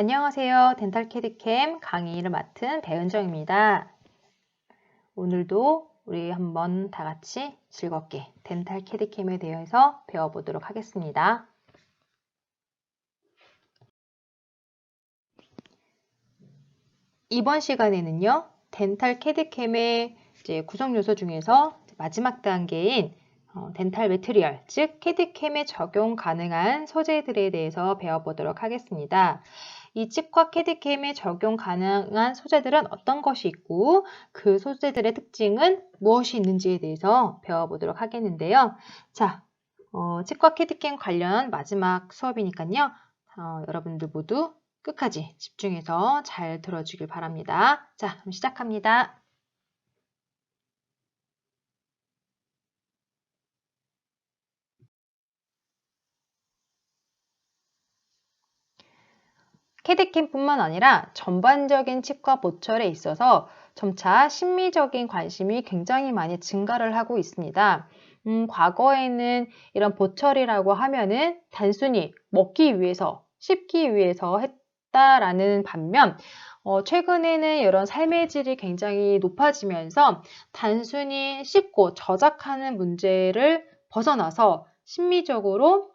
안녕하세요. 덴탈 캐디캠 강의를 맡은 배은정입니다. 오늘도 우리 한번 다 같이 즐겁게 덴탈 캐디캠에 대해서 배워보도록 하겠습니다. 이번 시간에는요, 덴탈 캐디캠의 구성 요소 중에서 마지막 단계인 덴탈 매트리얼, 즉 캐디캠에 적용 가능한 소재들에 대해서 배워보도록 하겠습니다. 이 치과 캐디캠에 적용 가능한 소재들은 어떤 것이 있고 그 소재들의 특징은 무엇이 있는지에 대해서 배워보도록 하겠는데요. 자, 치과 캐디캠 관련 마지막 수업이니까요. 여러분들 모두 끝까지 집중해서 잘 들어주길 바랍니다. 자, 그럼 시작합니다. 캐디캠뿐만 아니라 전반적인 치과 보철에 있어서 점차 심미적인 관심이 굉장히 많이 증가를 하고 있습니다. 과거에는 이런 보철이라고 하면은 단순히 먹기 위해서, 씹기 위해서 했다라는 반면, 최근에는 이런 삶의 질이 굉장히 높아지면서 단순히 씹고 저작하는 문제를 벗어나서 심미적으로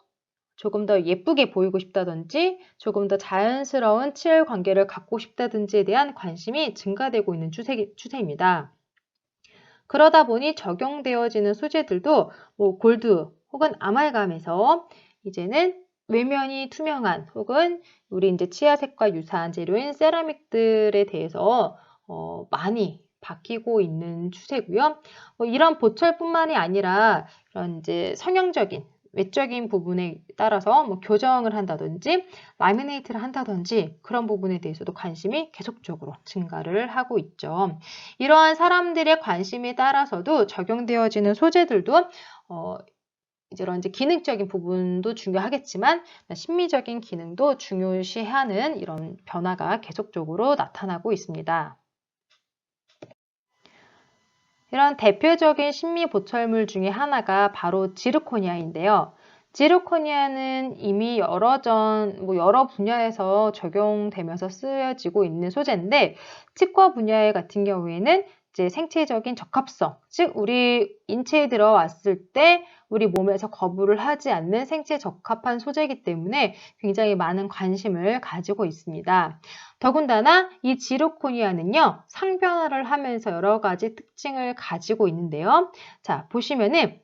조금 더 예쁘게 보이고 싶다든지 조금 더 자연스러운 치열 관계를 갖고 싶다든지에 대한 관심이 증가되고 있는 추세입니다. 그러다 보니 적용되어지는 소재들도 골드 혹은 아말감에서 이제는 외면이 투명한 혹은 우리 이제 치아색과 유사한 재료인 세라믹들에 대해서 많이 바뀌고 있는 추세고요. 이런 보철뿐만이 아니라 이런 이제 성형적인 외적인 부분에 따라서 교정을 한다든지 라미네이트를 한다든지 그런 부분에 대해서도 관심이 계속적으로 증가를 하고 있죠. 이러한 사람들의 관심에 따라서도 적용되어지는 소재들도 이런 이제 기능적인 부분도 중요하겠지만 심미적인 기능도 중요시하는 이런 변화가 계속적으로 나타나고 있습니다. 이런 대표적인 심미 보철물 중에 하나가 바로 지르코니아인데요. 지르코니아는 이미 여러 분야에서 적용되면서 쓰여지고 있는 소재인데 치과 분야에 같은 경우에는 이제 생체적인 적합성, 즉 우리 인체에 들어왔을 때 우리 몸에서 거부를 하지 않는 생체 적합한 소재이기 때문에 굉장히 많은 관심을 가지고 있습니다. 더군다나 이 지르코니아는요, 상변화를 하면서 여러 가지 특징을 가지고 있는데요. 자, 보시면은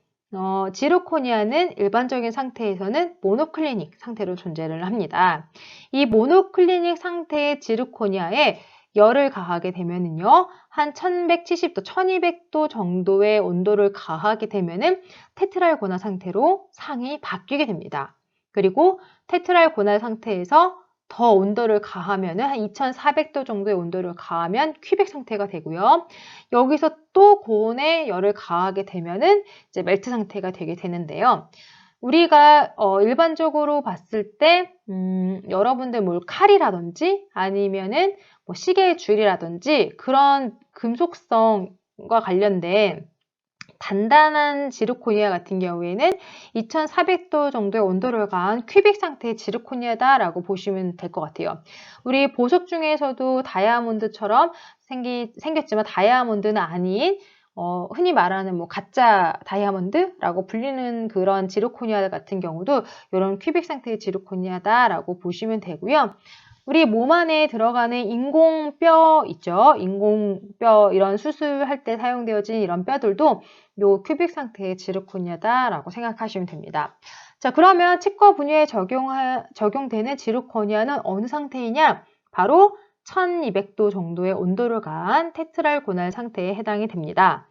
지르코니아는 일반적인 상태에서는 모노클리닉 상태로 존재를 합니다. 이 모노클리닉 상태의 지르코니아에 열을 가하게 되면은요, 한 1170도, 1200도 정도의 온도를 가하게 되면은 테트랄 고나 상태로 상이 바뀌게 됩니다. 그리고 테트랄 고나 상태에서 더 온도를 가하면은 한 2400도 정도의 온도를 가하면 큐빅 상태가 되고요. 여기서 또 고온의 열을 가하게 되면은 이제 멜트 상태가 되게 되는데요. 우리가 일반적으로 봤을 때 여러분들 칼이라든지 아니면은 시계의 줄이라든지 그런 금속성과 관련된 단단한 지르코니아 같은 경우에는 2400도 정도의 온도를 가한 큐빅 상태의 지르코니아다라고 보시면 될 것 같아요. 우리 보석 중에서도 다이아몬드처럼 생겼지만 다이아몬드는 아닌 흔히 말하는 가짜 다이아몬드라고 불리는 그런 지르코니아 같은 경우도 이런 큐빅 상태의 지르코니아다라고 보시면 되고요. 우리 몸 안에 들어가는 인공뼈 있죠? 인공뼈 이런 수술할 때 사용되어진 이런 뼈들도 요 큐빅 상태의 지르코니아다라고 생각하시면 됩니다. 자, 그러면 치과 분야에 적용되는 지르코니아는 어느 상태이냐? 바로 1200도 정도의 온도를 가한 테트랄 고날 상태에 해당이 됩니다.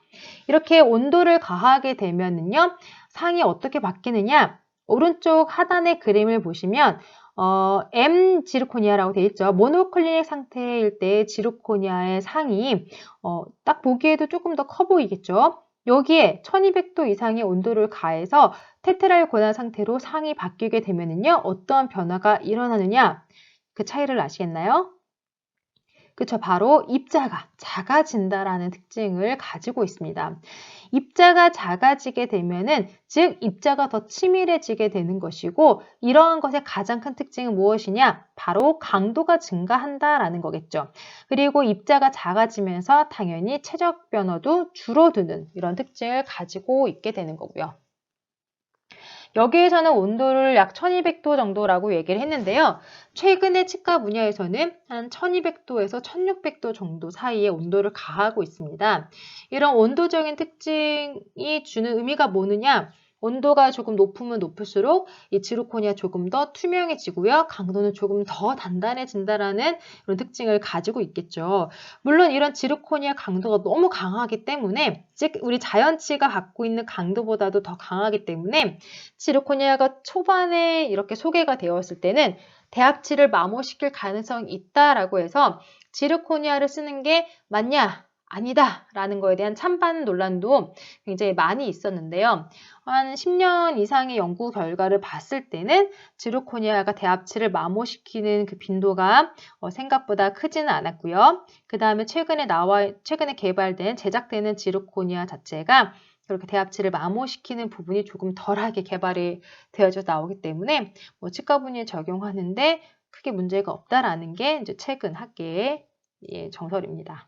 이렇게 온도를 가하게 되면은요, 상이 어떻게 바뀌느냐? 오른쪽 하단의 그림을 보시면 M 지르코니아라고 되어 있죠. 모노클리닉 상태일 때 지르코니아의 상이 딱 보기에도 조금 더 커 보이겠죠. 여기에 1200도 이상의 온도를 가해서 테트랄 고난 상태로 상이 바뀌게 되면은요, 어떠한 변화가 일어나느냐? 그 차이를 아시겠나요? 그쵸, 바로 입자가 작아진다라는 특징을 가지고 있습니다. 입자가 작아지게 되면은, 즉 입자가 더 치밀해지게 되는 것이고, 이러한 것의 가장 큰 특징은 무엇이냐? 바로 강도가 증가한다라는 거겠죠. 그리고 입자가 작아지면서 당연히 최적 변화도 줄어드는 이런 특징을 가지고 있게 되는 거고요. 여기에서는 온도를 약 1200도 정도라고 얘기를 했는데요. 최근에 치과 분야에서는 한 1200도에서 1600도 정도 사이의 온도를 가하고 있습니다. 이런 온도적인 특징이 주는 의미가 뭐느냐? 온도가 조금 높으면 높을수록 이 지르코니아 조금 더 투명해지고요. 강도는 조금 더 단단해진다라는 그런 특징을 가지고 있겠죠. 물론 이런 지르코니아 강도가 너무 강하기 때문에, 즉 우리 자연치가 갖고 있는 강도보다도 더 강하기 때문에 지르코니아가 초반에 이렇게 소개가 되었을 때는 대합치를 마모시킬 가능성이 있다라고 해서 지르코니아를 쓰는 게 맞냐? 아니다 라는 거에 대한 찬반 논란도 굉장히 많이 있었는데요. 한 10년 이상의 연구 결과를 봤을 때는 지르코니아가 대합치를 마모시키는 그 빈도가 생각보다 크지는 않았고요. 그 다음에 최근에 개발된 제작되는 지르코니아 자체가 그렇게 대합치를 마모시키는 부분이 조금 덜하게 개발이 되어져 나오기 때문에 치과 분야에 적용하는데 크게 문제가 없다라는 게 이제 최근 학계의 정설입니다.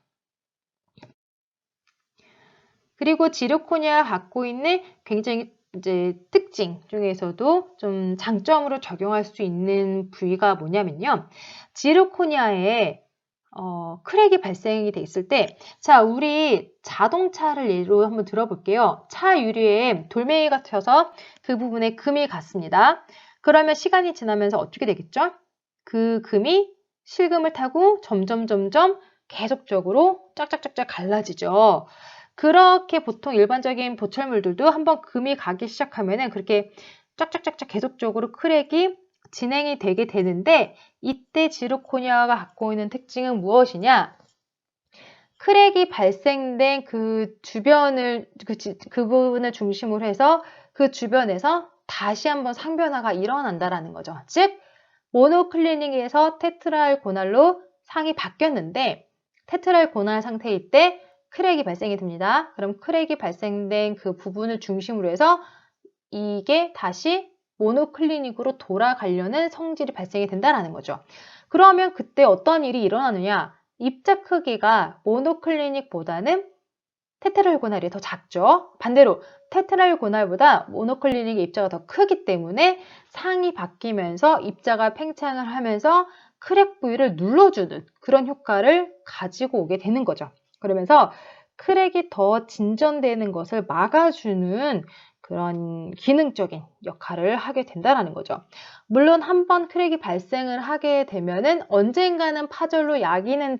그리고 지르코니아가 갖고 있는 굉장히 이제 특징 중에서도 좀 장점으로 적용할 수 있는 부위가 뭐냐면요. 지르코니아에 크랙이 발생이 돼 있을 때, 자, 우리 자동차를 예로 한번 들어볼게요. 차 유리에 돌멩이가 튀어서 그 부분에 금이 갔습니다. 그러면 시간이 지나면서 어떻게 되겠죠? 그 금이 실금을 타고 점점 계속적으로 쫙쫙쫙쫙 갈라지죠. 그렇게 보통 일반적인 보철물들도 한번 금이 가기 시작하면은 그렇게 쫙쫙쫙쫙 계속적으로 크랙이 진행이 되게 되는데, 이때 지르코니아가 갖고 있는 특징은 무엇이냐? 크랙이 발생된 그 주변을, 그 부분을 중심으로 해서 그 주변에서 다시 한번 상변화가 일어난다라는 거죠. 즉, 모노클리닉에서 테트랄고날로 상이 바뀌었는데, 테트랄고날 상태일 때 크랙이 발생이 됩니다. 그럼 크랙이 발생된 그 부분을 중심으로 해서 이게 다시 모노클리닉으로 돌아가려는 성질이 발생이 된다는 거죠. 그러면 그때 어떤 일이 일어나느냐? 입자 크기가 모노클리닉보다는 테트랄고날이 더 작죠. 반대로 테트랄고날보다 모노클리닉의 입자가 더 크기 때문에 상이 바뀌면서 입자가 팽창을 하면서 크랙 부위를 눌러주는 그런 효과를 가지고 오게 되는 거죠. 그러면서 크랙이 더 진전되는 것을 막아주는 그런 기능적인 역할을 하게 된다는 거죠. 물론 한번 크랙이 발생을 하게 되면은 언젠가는 파절로 야기는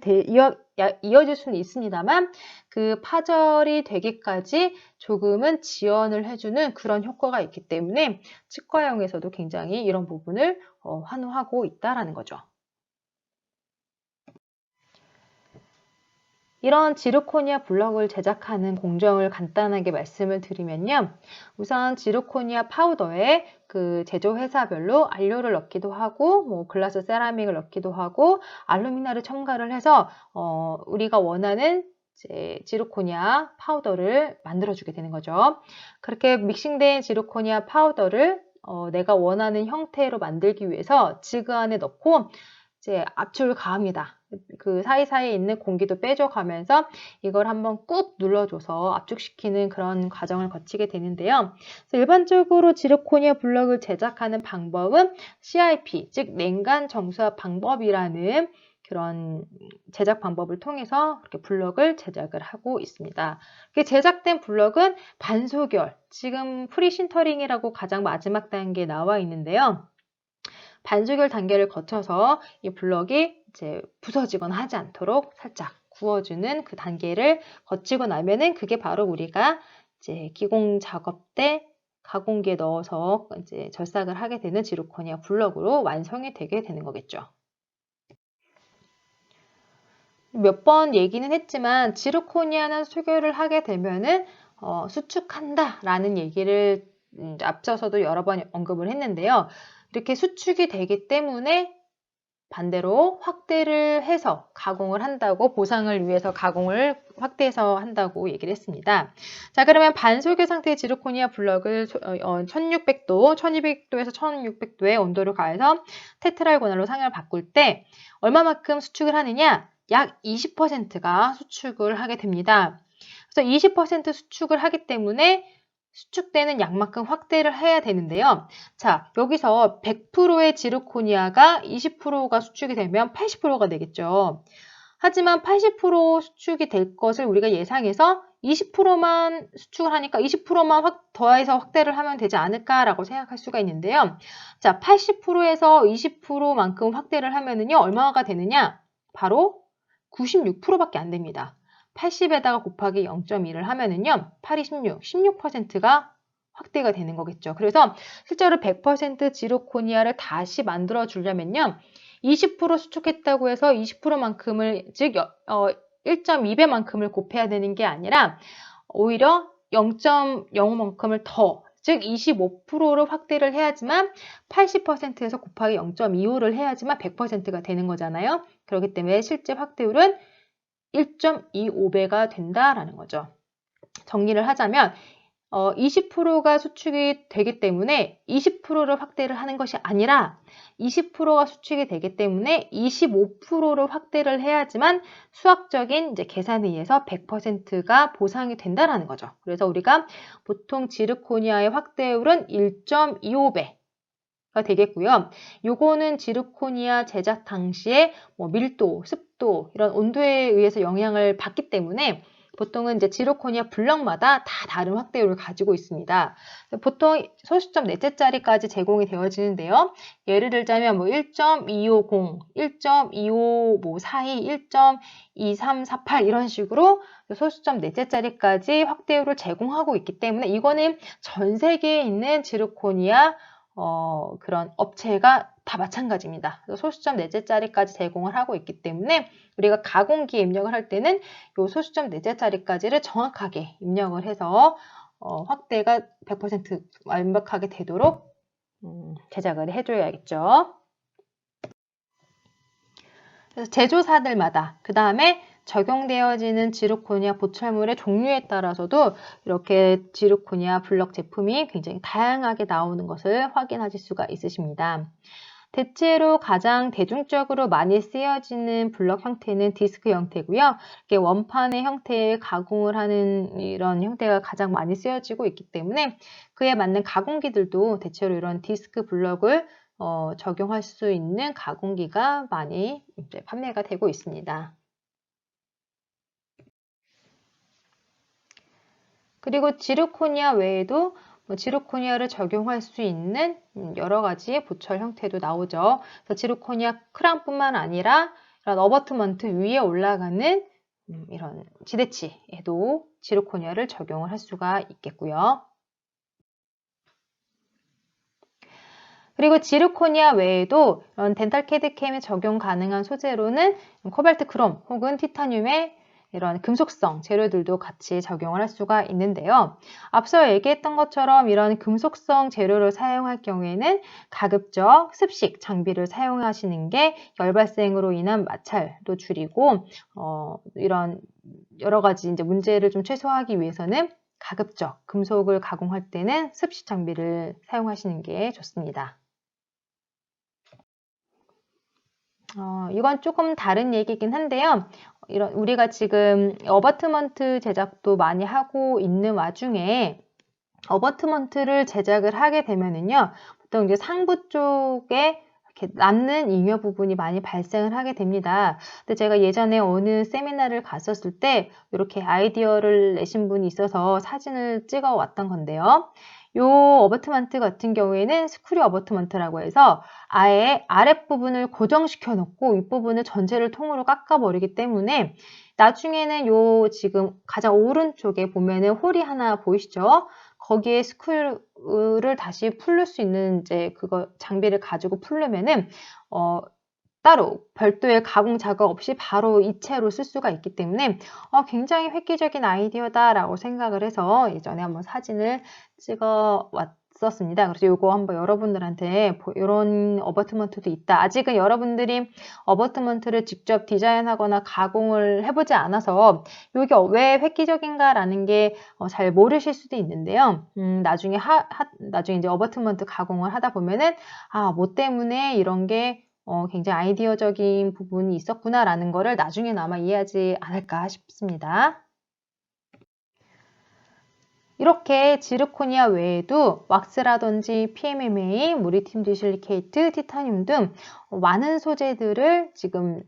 이어질 수는 있습니다만, 그 파절이 되기까지 조금은 지연을 해주는 그런 효과가 있기 때문에 치과용에서도 굉장히 이런 부분을 환호하고 있다라는 거죠. 이런 지르코니아 블럭을 제작하는 공정을 간단하게 말씀을 드리면요. 우선 지르코니아 파우더에 그 제조회사별로 안료를 넣기도 하고, 글라스 세라믹을 넣기도 하고, 알루미나를 첨가를 해서 우리가 원하는 지르코니아 파우더를 만들어주게 되는 거죠. 그렇게 믹싱된 지르코니아 파우더를 내가 원하는 형태로 만들기 위해서 지그 안에 넣고 이제 압축을 가합니다. 그 사이사이에 있는 공기도 빼줘가면서 이걸 한번 꾹 눌러줘서 압축시키는 그런 과정을 거치게 되는데요. 일반적으로 지르코니아 블럭을 제작하는 방법은 CIP, 즉 냉간 정수압 방법이라는 그런 제작 방법을 통해서 그렇게 블럭을 제작을 하고 있습니다. 제작된 블럭은 반소결, 지금 프리신터링이라고 가장 마지막 단계에 나와 있는데요. 반소결 단계를 거쳐서 이 블럭이 이제 부서지거나 하지 않도록 살짝 구워주는 그 단계를 거치고 나면은 그게 바로 우리가 이제 기공 작업 때 가공기에 넣어서 이제 절삭을 하게 되는 지르코니아 블럭으로 완성이 되게 되는 거겠죠. 몇 번 얘기는 했지만 지르코니아는 소결을 하게 되면은 수축한다라는 얘기를 앞서서도 여러 번 언급을 했는데요. 이렇게 수축이 되기 때문에 반대로 확대를 해서 가공을 한다고, 보상을 위해서 가공을 확대해서 한다고 얘기를 했습니다. 자, 그러면 반속유 상태의 지르코니아 블럭을 1600도, 1200도에서 1600도의 온도를 가해서 테트랄고날로 상을 바꿀 때 얼마만큼 수축을 하느냐? 약 20%가 수축을 하게 됩니다. 그래서 20% 수축을 하기 때문에 수축되는 양만큼 확대를 해야 되는데요. 자, 여기서 100%의 지르코니아가 20%가 수축이 되면 80%가 되겠죠. 하지만 80% 수축이 될 것을 우리가 예상해서 20%만 수축을 하니까 20%만 더해서 확대를 하면 되지 않을까라고 생각할 수가 있는데요. 자, 80%에서 20%만큼 확대를 하면은요, 얼마가 되느냐? 바로 96%밖에 안 됩니다. 80에다가 곱하기 0.2를 하면은요, 8, 26, 16%가 확대가 되는 거겠죠. 그래서 실제로 100% 지르코니아를 다시 만들어 주려면요, 20% 수축했다고 해서 20%만큼을, 즉 1.2배만큼을 곱해야 되는 게 아니라 오히려 0.05만큼을 더, 즉 25%를 확대를 해야지만 80%에서 곱하기 0.25를 해야지만 100%가 되는 거잖아요. 그렇기 때문에 실제 확대율은 1.25배가 된다라는 거죠. 정리를 하자면 20%가 수축이 되기 때문에 20%를 확대를 하는 것이 아니라 20%가 수축이 되기 때문에 25%를 확대를 해야지만 수학적인 이제 계산에 의해서 100%가 보상이 된다라는 거죠. 그래서 우리가 보통 지르코니아의 확대율은 1.25배 가 되겠고요. 요거는 지르코니아 제작 당시에 뭐 밀도, 습도 이런 온도에 의해서 영향을 받기 때문에 보통은 이제 지르코니아 블럭마다 다 다른 확대율을 가지고 있습니다. 보통 소수점 넷째짜리까지 제공이 되어지는데요. 예를 들자면 뭐 1.250, 1.25 뭐 42, 1.2348 이런 식으로 소수점 넷째짜리까지 확대율을 제공하고 있기 때문에 이거는 전 세계에 있는 지르코니아 그런 업체가 다 마찬가지입니다. 소수점 넷째짜리까지 제공을 하고 있기 때문에 우리가 가공기에 입력을 할 때는 이 소수점 넷째짜리까지를 정확하게 입력을 해서 확대가 100% 완벽하게 되도록 제작을 해줘야겠죠. 그래서 제조사들마다 그 다음에 적용되어지는 지르코니아 보철물의 종류에 따라서도 이렇게 지르코니아 블럭 제품이 굉장히 다양하게 나오는 것을 확인하실 수가 있으십니다. 대체로 가장 대중적으로 많이 쓰여지는 블럭 형태는 디스크 형태고요. 이렇게 원판의 형태의 가공을 하는 이런 형태가 가장 많이 쓰여지고 있기 때문에 그에 맞는 가공기들도 대체로 이런 디스크 블럭을 적용할 수 있는 가공기가 많이 이제 판매가 되고 있습니다. 그리고 지르코니아 외에도 지르코니아를 적용할 수 있는 여러 가지의 보철 형태도 나오죠. 그래서 지르코니아 크라운뿐만 아니라 이런 어버트먼트 위에 올라가는 이런 지대치에도 지르코니아를 적용을 할 수가 있겠고요. 그리고 지르코니아 외에도 이런 덴탈 캐드캠에 적용 가능한 소재로는 코발트 크롬 혹은 티타늄의 이런 금속성 재료들도 같이 적용을 할 수가 있는데요. 앞서 얘기했던 것처럼 이런 금속성 재료를 사용할 경우에는 가급적 습식 장비를 사용하시는 게 열 발생으로 인한 마찰도 줄이고 이런 여러 가지 이제 문제를 좀 최소화하기 위해서는 가급적 금속을 가공할 때는 습식 장비를 사용하시는 게 좋습니다. 이건 조금 다른 얘기긴 한데요. 우리가 지금 어버트먼트 제작도 많이 하고 있는 와중에 어버트먼트를 제작을 하게 되면은요, 보통 이제 상부 쪽에 이렇게 남는 잉여 부분이 많이 발생을 하게 됩니다. 근데 제가 예전에 어느 세미나를 갔었을 때 이렇게 아이디어를 내신 분이 있어서 사진을 찍어 왔던 건데요. 요 어버트먼트 같은 경우에는 스크류 어버트먼트라고 해서 아예 아랫부분을 고정시켜 놓고 윗부분을 전체를 통으로 깎아버리기 때문에 나중에는 요 지금 가장 오른쪽에 보면은 홀이 하나 보이시죠? 거기에 스크류를 다시 풀릴 수 있는 이제 그거 장비를 가지고 풀려면은 따로 별도의 가공 작업 없이 바로 이체로 쓸 수가 있기 때문에 굉장히 획기적인 아이디어다라고 생각을 해서 예전에 한번 사진을 찍어 있었습니다. 그래서 요거 한번 여러분들한테 이런 어버트먼트도 있다. 아직은 여러분들이 어버트먼트를 직접 디자인하거나 가공을 해보지 않아서 이게 왜 획기적인가라는 게 잘 모르실 수도 있는데요. 나중에 나중에 이제 어버트먼트 가공을 하다 보면은 뭐 때문에 이런 게 굉장히 아이디어적인 부분이 있었구나라는 거를 나중에 아마 이해하지 않을까 싶습니다. 이렇게 지르코니아 외에도 왁스라든지 PMMA, 무리튬 디실리케이트, 티타늄 등 많은 소재들을 지금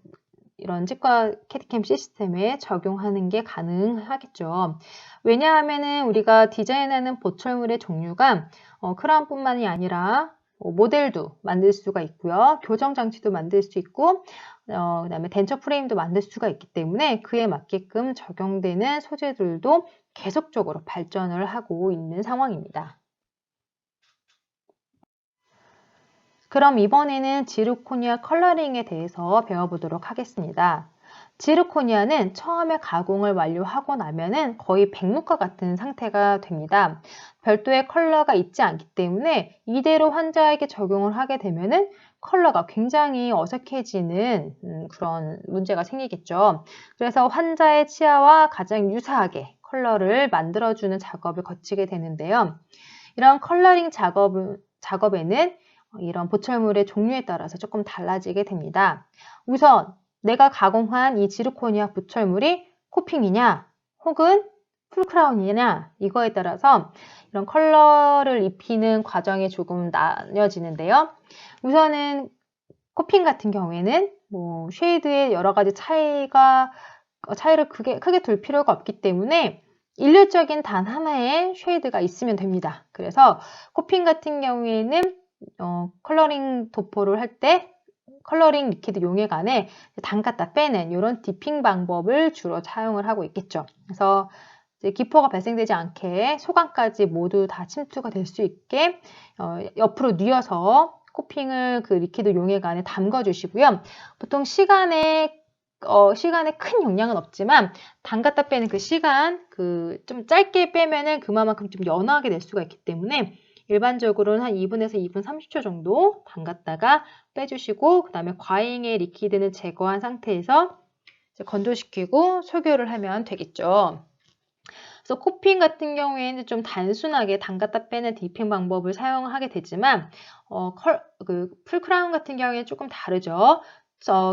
이런 치과 캐디캠 시스템에 적용하는 게 가능하겠죠. 왜냐하면은 우리가 디자인하는 보철물의 종류가 크라운뿐만이 아니라 모델도 만들 수가 있고요. 교정 장치도 만들 수 있고 그다음에 덴처 프레임도 만들 수가 있기 때문에 그에 맞게끔 적용되는 소재들도 계속적으로 발전을 하고 있는 상황입니다. 그럼 이번에는 지르코니아 컬러링에 대해서 배워보도록 하겠습니다. 지르코니아는 처음에 가공을 완료하고 나면은 거의 백목과 같은 상태가 됩니다. 별도의 컬러가 있지 않기 때문에 이대로 환자에게 적용을 하게 되면은 컬러가 굉장히 어색해지는 그런 문제가 생기겠죠. 그래서 환자의 치아와 가장 유사하게 컬러를 만들어주는 작업을 거치게 되는데요. 이런 컬러링 작업에는 이런 보철물의 종류에 따라서 조금 달라지게 됩니다. 우선 내가 가공한 이 지르코니아 보철물이 코핑이냐 혹은 풀크라운이냐 이거에 따라서 이런 컬러를 입히는 과정이 조금 나뉘어지는데요. 우선은 코핑 같은 경우에는 쉐이드의 여러 가지 차이를 크게 둘 필요가 없기 때문에 일률적인 단 하나의 쉐이드가 있으면 됩니다. 그래서 코핑 같은 경우에는 컬러링 도포를 할 때 컬러링 리퀴드 용액 안에 담갔다 빼는 이런 디핑 방법을 주로 사용을 하고 있겠죠. 그래서 이제 기포가 발생되지 않게 소관까지 모두 다 침투가 될 수 있게 옆으로 뉘어서 코핑을 그 리퀴드 용액 안에 담가 주시고요. 보통 시간에 큰 영향은 없지만 담갔다 빼는 그 시간 좀 짧게 빼면은 그만큼 좀 연하게 될 수가 있기 때문에 일반적으로는 한 2분에서 2분 30초 정도 담갔다가 빼주시고 그 다음에 과잉의 리퀴드는 제거한 상태에서 이제 건조시키고 소교를 하면 되겠죠. 그래서 코핑 같은 경우에는 좀 단순하게 담갔다 빼는 디핑 방법을 사용하게 되지만 풀크라운 같은 경우에는 조금 다르죠.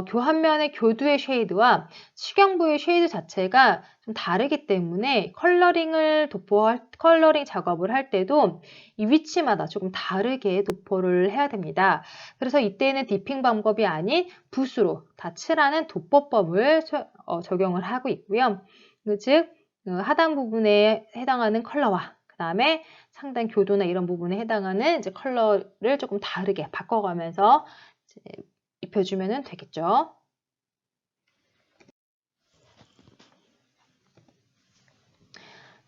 교환면의 교두의 쉐이드와 식용부의 쉐이드 자체가 좀 다르기 때문에 컬러링 작업을 할 때도 이 위치마다 조금 다르게 도포를 해야 됩니다. 그래서 이때는 디핑 방법이 아닌 붓으로 다 칠하는 도포법을 적용을 하고 있고요. 즉 하단 부분에 해당하는 컬러와 그 다음에 상단 교도나 이런 부분에 해당하는 이제 컬러를 조금 다르게 바꿔가면서 이제 입혀주면 되겠죠.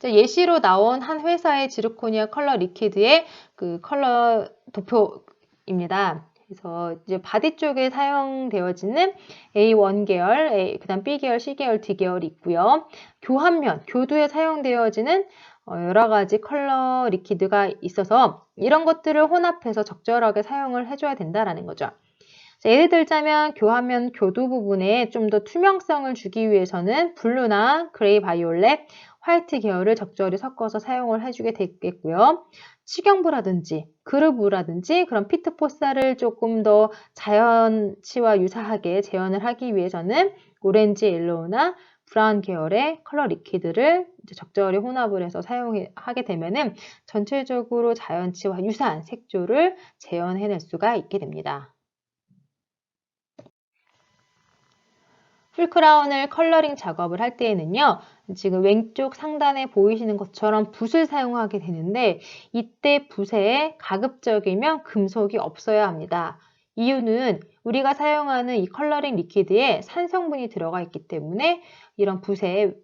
예시로 나온 한 회사의 지르코니아 컬러 리퀴드의 그 컬러 도표입니다. 그래서 이제 바디 쪽에 사용되어지는 A1 계열, 그다음 B 계열, C 계열, D 계열이 있고요. 교환면, 교두에 사용되어지는 여러 가지 컬러 리퀴드가 있어서 이런 것들을 혼합해서 적절하게 사용을 해줘야 된다라는 거죠. 예를 들자면 교환면 교두 부분에 좀 더 투명성을 주기 위해서는 블루나 그레이 바이올렛, 화이트 계열을 적절히 섞어서 사용을 해주게 되겠고요. 식용부라든지 그루브라든지 그런 피트포사를 조금 더 자연치와 유사하게 재현을 하기 위해서는 오렌지 옐로우나 브라운 계열의 컬러 리퀴드를 적절히 혼합을 해서 사용하게 되면은 전체적으로 자연치와 유사한 색조를 재현해낼 수가 있게 됩니다. 풀크라운을 컬러링 작업을 할 때에는요. 지금 왼쪽 상단에 보이시는 것처럼 붓을 사용하게 되는데 이때 붓에 가급적이면 금속이 없어야 합니다. 이유는 우리가 사용하는 이 컬러링 리퀴드에 산성분이 들어가 있기 때문에 이런 붓에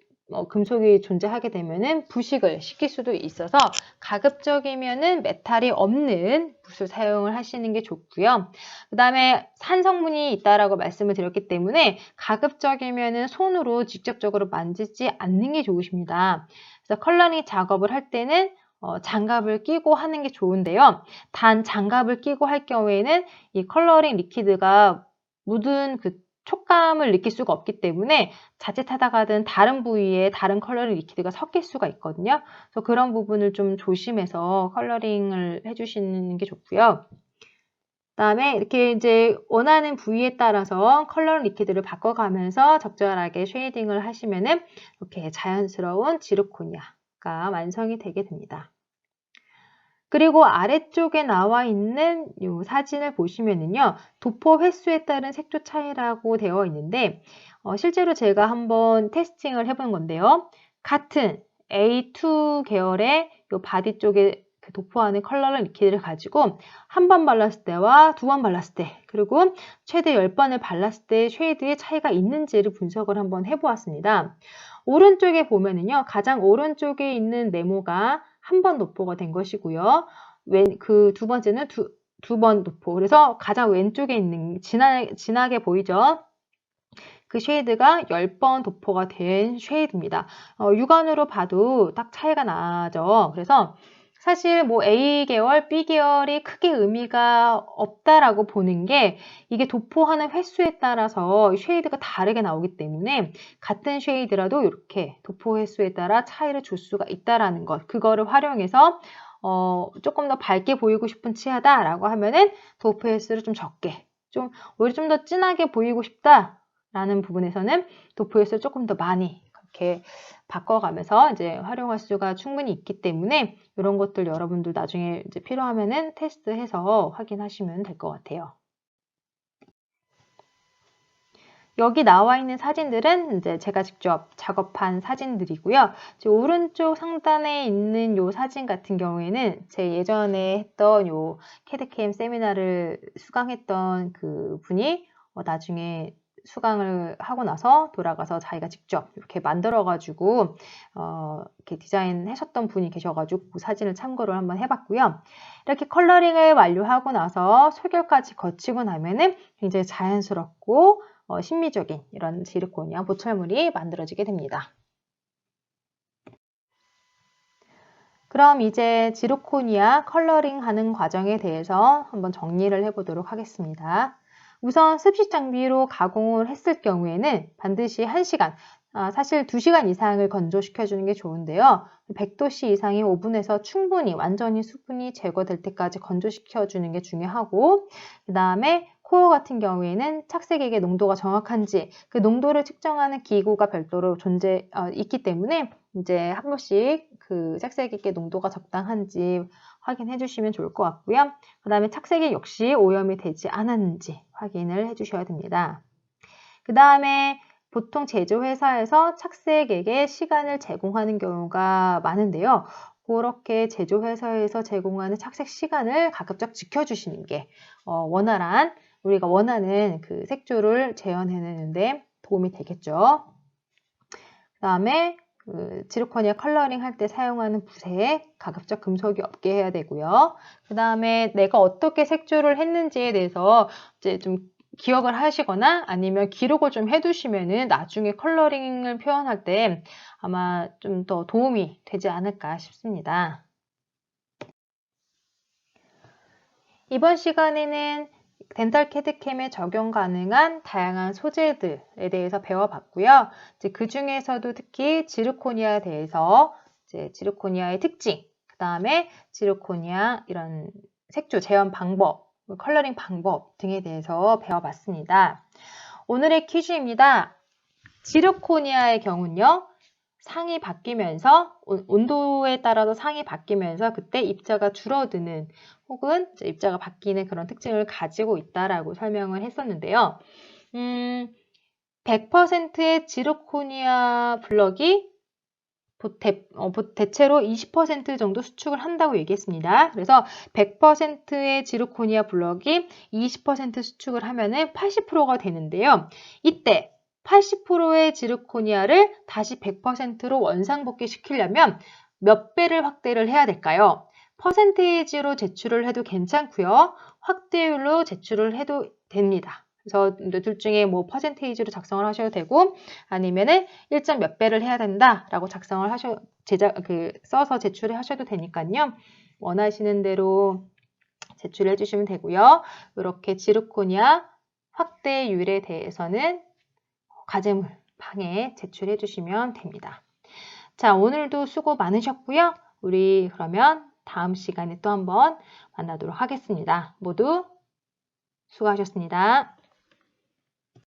금속이 존재하게 되면은 부식을 시킬 수도 있어서 가급적이면은 메탈이 없는 붓을 사용을 하시는 게 좋고요. 그 다음에 산성분이 있다라고 말씀을 드렸기 때문에 가급적이면은 손으로 직접적으로 만지지 않는 게 좋으십니다. 그래서 컬러링 작업을 할 때는 장갑을 끼고 하는 게 좋은데요. 단 장갑을 끼고 할 경우에는 이 컬러링 리퀴드가 묻은 그 촉감을 느낄 수가 없기 때문에 자칫하다가는 다른 부위에 다른 컬러링 리퀴드가 섞일 수가 있거든요. 그래서 그런 부분을 좀 조심해서 컬러링을 해주시는 게 좋고요. 그다음에 이렇게 이제 원하는 부위에 따라서 컬러 리퀴드를 바꿔가면서 적절하게 쉐이딩을 하시면은 이렇게 자연스러운 지르코니아가 완성이 되게 됩니다. 그리고 아래쪽에 나와 있는 이 사진을 보시면은요, 도포 횟수에 따른 색조 차이라고 되어 있는데, 실제로 제가 한번 테스팅을 해본 건데요. 같은 A2 계열의 이 바디 쪽에 그 도포하는 컬러 리퀴드를 가지고 한 번 발랐을 때와 두 번 발랐을 때, 그리고 최대 10번을 발랐을 때 쉐이드의 차이가 있는지를 분석을 한번 해보았습니다. 오른쪽에 보면은요, 가장 오른쪽에 있는 네모가 한 번 도포가 된 것이고요. 그 두 번째는 두 번 도포. 그래서 가장 왼쪽에 있는 진하게 보이죠? 그 쉐이드가 10번 도포가 된 쉐이드입니다. 육안으로 봐도 딱 차이가 나죠. 그래서 사실 뭐 A 계열, B 계열이 크게 의미가 없다라고 보는 게 이게 도포하는 횟수에 따라서 쉐이드가 다르게 나오기 때문에 같은 쉐이드라도 이렇게 도포 횟수에 따라 차이를 줄 수가 있다라는 것. 그거를 활용해서 조금 더 밝게 보이고 싶은 치아다라고 하면은 도포 횟수를 좀 적게, 오히려 좀 더 진하게 보이고 싶다라는 부분에서는 도포 횟수를 조금 더 많이 이렇게 바꿔가면서 이제 활용할 수가 충분히 있기 때문에 이런 것들 여러분들 나중에 이제 필요하면은 테스트해서 확인하시면 될 것 같아요. 여기 나와 있는 사진들은 이제 제가 직접 작업한 사진들이고요. 오른쪽 상단에 있는 이 사진 같은 경우에는 제 예전에 했던 요 캐드캠 세미나를 수강했던 그 분이 나중에 수강을 하고 나서 돌아가서 자기가 직접 이렇게 만들어가지고 이렇게 디자인하셨던 분이 계셔가지고 그 사진을 참고를 한번 해봤고요. 이렇게 컬러링을 완료하고 나서 소결까지 거치고 나면은 굉장히 자연스럽고 심미적인 이런 지르코니아 보철물이 만들어지게 됩니다. 그럼 이제 지르코니아 컬러링 하는 과정에 대해서 한번 정리를 해보도록 하겠습니다. 우선 습식 장비로 가공을 했을 경우에는 반드시 1시간, 사실 2시간 이상을 건조시켜주는 게 좋은데요. 100도씨 이상의 오븐에서 충분히 완전히 수분이 제거될 때까지 건조시켜주는 게 중요하고, 그 다음에 코어 같은 경우에는 착색액의 농도가 정확한지 그 농도를 측정하는 기구가 별도로 있기 때문에 이제 한 번씩 그 착색액의 농도가 적당한지 확인해 주시면 좋을 것 같고요. 그 다음에 착색액 역시 오염이 되지 않았는지 확인을 해 주셔야 됩니다. 그 다음에 보통 제조회사에서 착색액에 시간을 제공하는 경우가 많은데요. 그렇게 제조회사에서 제공하는 착색 시간을 가급적 지켜주시는 게 우리가 원하는 그 색조를 재현해내는데 도움이 되겠죠. 그 다음에 지르코니아 컬러링 할 때 사용하는 붓에 가급적 금속이 없게 해야 되고요. 그 다음에 내가 어떻게 색조를 했는지에 대해서 이제 좀 기억을 하시거나 아니면 기록을 좀 해두시면은 나중에 컬러링을 표현할 때 아마 좀 더 도움이 되지 않을까 싶습니다. 이번 시간에는 덴탈 캐드캠에 적용 가능한 다양한 소재들에 대해서 배워봤고요. 그 중에서도 특히 지르코니아에 대해서 지르코니아의 특징, 그 다음에 지르코니아 이런 색조 재현 방법, 컬러링 방법 등에 대해서 배워봤습니다. 오늘의 퀴즈입니다. 지르코니아의 경우는요. 상이 바뀌면서 온도에 따라서 상이 바뀌면서 그때 입자가 줄어드는 혹은 입자가 바뀌는 그런 특징을 가지고 있다라고 설명을 했었는데요. 100%의 지르코니아 블럭이 대체로 20% 정도 수축을 한다고 얘기했습니다. 그래서 100%의 지르코니아 블럭이 20% 수축을 하면은 80%가 되는데요. 이때 80%의 지르코니아를 다시 100%로 원상복귀 시키려면 몇 배를 확대를 해야 될까요? 퍼센테이지로 제출을 해도 괜찮고요. 확대율로 제출을 해도 됩니다. 그래서 둘 중에 뭐 퍼센테이지로 작성을 하셔도 되고 아니면은 1점 몇 배를 해야 된다라고 써서 제출을 하셔도 되니까요. 원하시는 대로 제출해 주시면 되고요. 이렇게 지르코니아 확대율에 대해서는 과제물 방에 제출해 주시면 됩니다. 자, 오늘도 수고 많으셨고요. 우리 그러면 다음 시간에 또 한번 만나도록 하겠습니다. 모두 수고하셨습니다.